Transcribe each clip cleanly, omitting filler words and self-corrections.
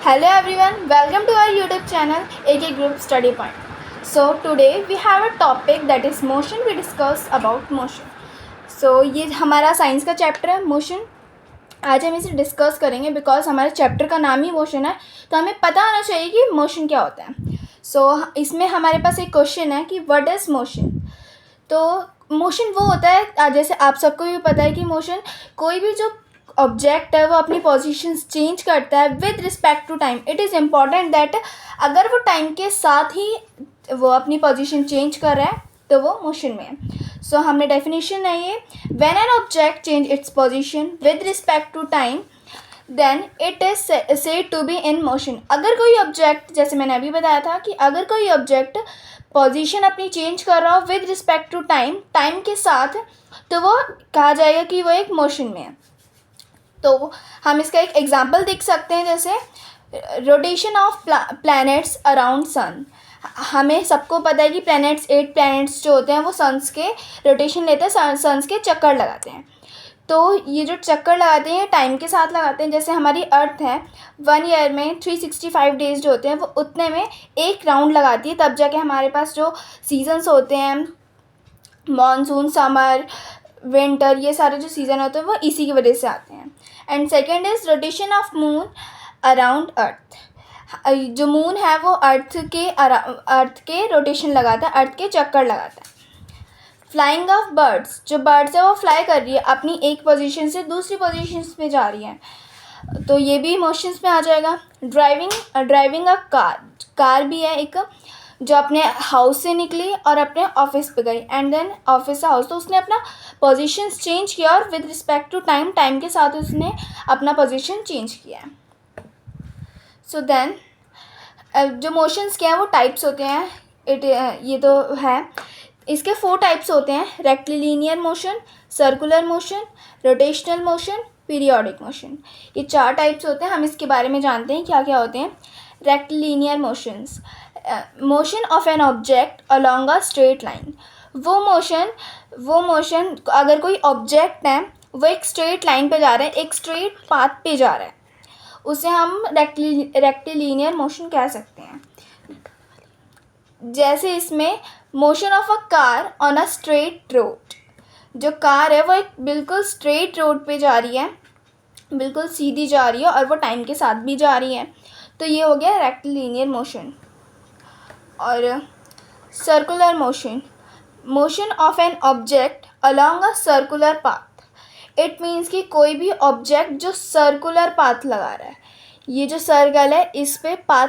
Hello everyone, welcome to our YouTube channel AK Group Study Point. So today we have a topic that is motion. We discuss about motion. So ये हमारा science का chapter है motion. आज हम इसे discuss करेंगे because हमारे chapter का नाम ही मोशन है, तो हमें पता होना चाहिए कि मोशन क्या होता है. सो इसमें हमारे पास एक क्वेश्चन है कि व्हाट इज़ मोशन. तो मोशन वो होता है, जैसे आप सबको भी पता है कि मोशन कोई भी जो ऑब्जेक्ट है वो अपनी पोजीशंस चेंज करता है with respect to time. It is important that अगर वो टाइम के साथ ही वो अपनी पोजीशन चेंज कर रहा है तो वो मोशन में है. सो हमें डेफिनेशन है ये, when an object change its position with respect to time then it is said to be in motion. अगर कोई ऑब्जेक्ट, जैसे मैंने अभी बताया था कि अगर कोई ऑब्जेक्ट पोजीशन अपनी चेंज कर रहा हो विद रिस्पेक्ट टू टाइम के साथ, तो वो कहा जाएगा कि वो एक मोशन में है. तो हम इसका एक एग्जांपल देख सकते हैं, जैसे rotation of planets around sun. हमें सबको पता है कि प्लैनेट्स 8 प्लैनेट्स जो होते हैं वो सन्स के रोटेशन लेते हैं, सन्स के चक्कर लगाते हैं. तो ये जो चक्कर लगाते हैं टाइम के साथ लगाते हैं. जैसे हमारी अर्थ है 1 ईयर में 365 डेज़ जो होते हैं वो उतने में एक राउंड लगाती है, तब जाके हमारे पास जो सीजन्स होते हैं मॉनसून, समर, विंटर, ये सारे जो सीज़न होते हैं वो इसी की वजह से आते हैं. And second is rotation of moon around earth. जो मून है वो अर्थ के रोटेशन लगाता है, अर्थ के चक्कर लगाता है. फ्लाइंग ऑफ बर्ड्स, जो बर्ड्स है वो फ्लाई कर रही है, अपनी एक पोजीशन से दूसरी पोजीशन पे जा रही है, तो ये भी मोशंस में आ जाएगा. ड्राइविंग अ कार भी है एक, जो अपने हाउस से निकली और अपने ऑफिस पे गई एंड देन ऑफिस से हाउस, तो उसने अपना पोजीशन चेंज किया और विद रिस्पेक्ट टू टाइम के साथ उसने अपना पोजीशन चेंज किया है. सो देन जो मोशंस क्या है वो टाइप्स होते हैं. ये तो है, इसके 4 टाइप्स होते हैं: rectilinear motion, circular motion, rotational motion, periodic motion. ये 4 टाइप्स होते हैं. हम इसके बारे में जानते हैं क्या क्या होते हैं. Rectilinear motions, motion of an object along a straight line. वो मोशन अगर कोई ऑब्जेक्ट है वो एक स्ट्रेट लाइन पे जा रहा है, एक स्ट्रेट पाथ पे जा रहा है, उसे हम रेक्टिलिनियर मोशन कह सकते हैं. जैसे इसमें motion of a car on a straight road. जो कार है वो एक बिल्कुल स्ट्रेट रोड पे जा रही है, बिल्कुल सीधी जा रही है और वो टाइम के साथ भी जा रही है, तो ये हो गया रेक्टिलिनियर मोशन. और circular motion, motion of an object along a circular path. It means कि कोई भी ऑब्जेक्ट जो सर्कुलर पाथ लगा रहा है, ये जो सर्कल है इस पे पाथ,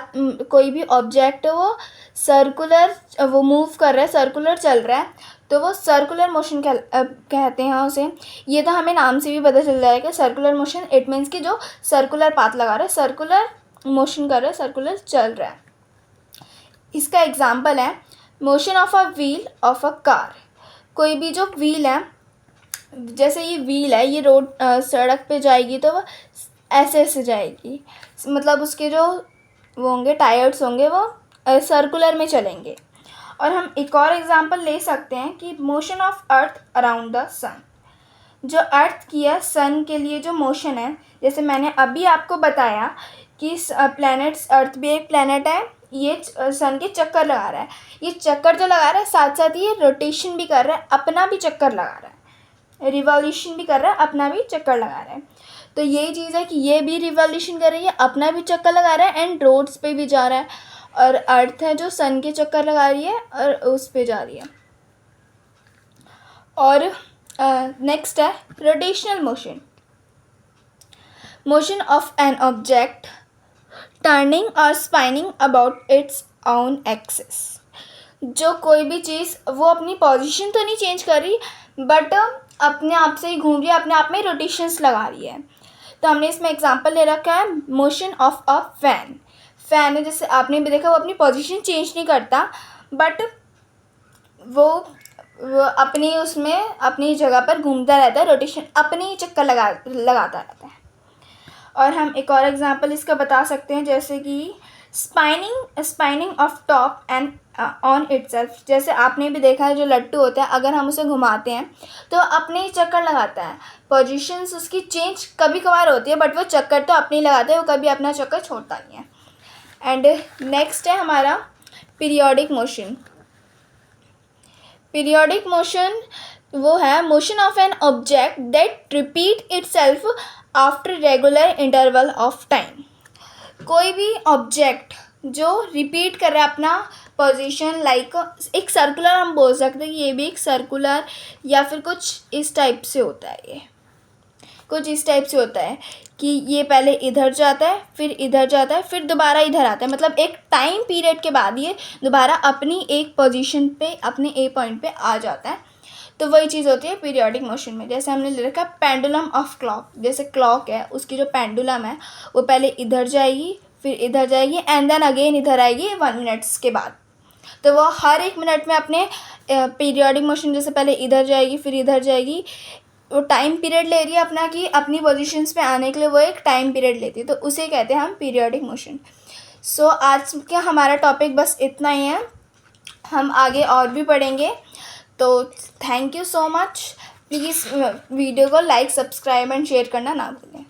कोई भी ऑब्जेक्ट वो सर्कुलर वो मूव कर रहा है, सर्कुलर चल रहा है, तो वो सर्कुलर मोशन कहते हैं उसे. ये तो हमें नाम से भी पता चल जाएगा सर्कुलर मोशन. इट मीन्स कि जो सर्कुलर पाथ लगा रहा है, सर्कुलर मोशन कर रहा है, सर्कुलर चल रहा है. इसका एग्जाम्पल है motion of a wheel of a car. कोई भी जो व्हील है, जैसे ये व्हील है, ये रोड सड़क पे जाएगी तो वो ऐसे ऐसे जाएगी, मतलब उसके जो वो होंगे टायर्स होंगे वो सर्कुलर में चलेंगे. और हम एक और एग्जांपल ले सकते हैं कि motion of earth around the sun. जो अर्थ की है, सन के लिए जो मोशन है, जैसे मैंने अभी आपको बताया कि प्लैनेट्स, अर्थ भी एक प्लैनेट है, ये सन के चक्कर लगा रहा है. ये चक्कर जो लगा रहा है साथ साथ ये रोटेशन भी कर रहा है, अपना भी चक्कर लगा रहा है, रिवॉल्यूशन भी कर रहा है, अपना भी चक्कर लगा रहा है. तो यही चीज़ है कि ये भी रिवॉल्यूशन कर रही है, अपना भी चक्कर लगा रहा है एंड रोड्स पे भी जा रहा है. और अर्थ है जो सन के चक्कर लगा रही है और उस पे जा रही है. और नेक्स्ट है rotational motion, motion of an object turning और spinning about its own axis. जो कोई भी चीज़ वो अपनी पोजीशन तो नहीं चेंज कर रही बट अपने आप से ही घूम रही है, अपने आप में रोटेशंस लगा रही है. तो हमने इसमें एग्जांपल ले रखा है motion of a fan. Fan है, जैसे आपने भी देखा, वो अपनी पोजीशन चेंज नहीं करता बट वो अपनी उसमें अपनी जगह पर घूमता रहता है, रोटेशन अपनी ही चक्कर लगाता रहता है. और हम एक और एग्जांपल इसका बता सकते हैं, जैसे कि spinning of top and on itself. जैसे आपने भी देखा है जो लट्टू होता है, अगर हम उसे घुमाते हैं तो अपने ही चक्कर लगाता है, पोजीशंस उसकी चेंज कभी कभार होती है, बट वो चक्कर तो अपने ही लगाता है, वो कभी अपना चक्कर छोड़ता नहीं है। एंड नेक्स्ट है हमारा पीरियोडिक मोशन। पीरियोडिक मोशन वो है motion of an object that repeat itself after regular interval of time. कोई भी ऑब्जेक्ट जो रिपीट कर रहा है अपना पोजीशन, लाइक एक सर्कुलर हम बोल सकते हैं कि ये भी एक सर्कुलर, या फिर कुछ इस टाइप से होता है, ये कुछ इस टाइप से होता है कि ये पहले इधर जाता है, फिर इधर जाता है, फिर दोबारा इधर आता है, मतलब एक टाइम पीरियड के बाद ये दोबारा अपनी एक पोजीशन पे, अपने ए पॉइंट पे आ जाता है। तो वही चीज़ होती है पीरियोडिक मोशन में। जैसे हमने ले रखा है पेंडुलम ऑफ क्लॉक, जैसे क्लॉक है उसकी जो पेंडुलम है वो पहले इधर जाएगी, फिर इधर जाएगी, एंड देन अगेन इधर आएगी 1 मिनट्स के बाद। तो वो हर 1 मिनट में अपने पीरियोडिक मोशन, जैसे पहले इधर जाएगी फिर इधर जाएगी, वो टाइम पीरियड ले रही है अपना, कि अपनी पोजीशंस पे आने के लिए वो एक टाइम पीरियड लेती है, तो उसे कहते हैं हम पीरियोडिक मोशन। सो आज का हमारा टॉपिक बस इतना ही है, हम आगे और भी पढ़ेंगे। तो thank you so much. Please video को लाइक, सब्सक्राइब एंड शेयर करना ना भूलें।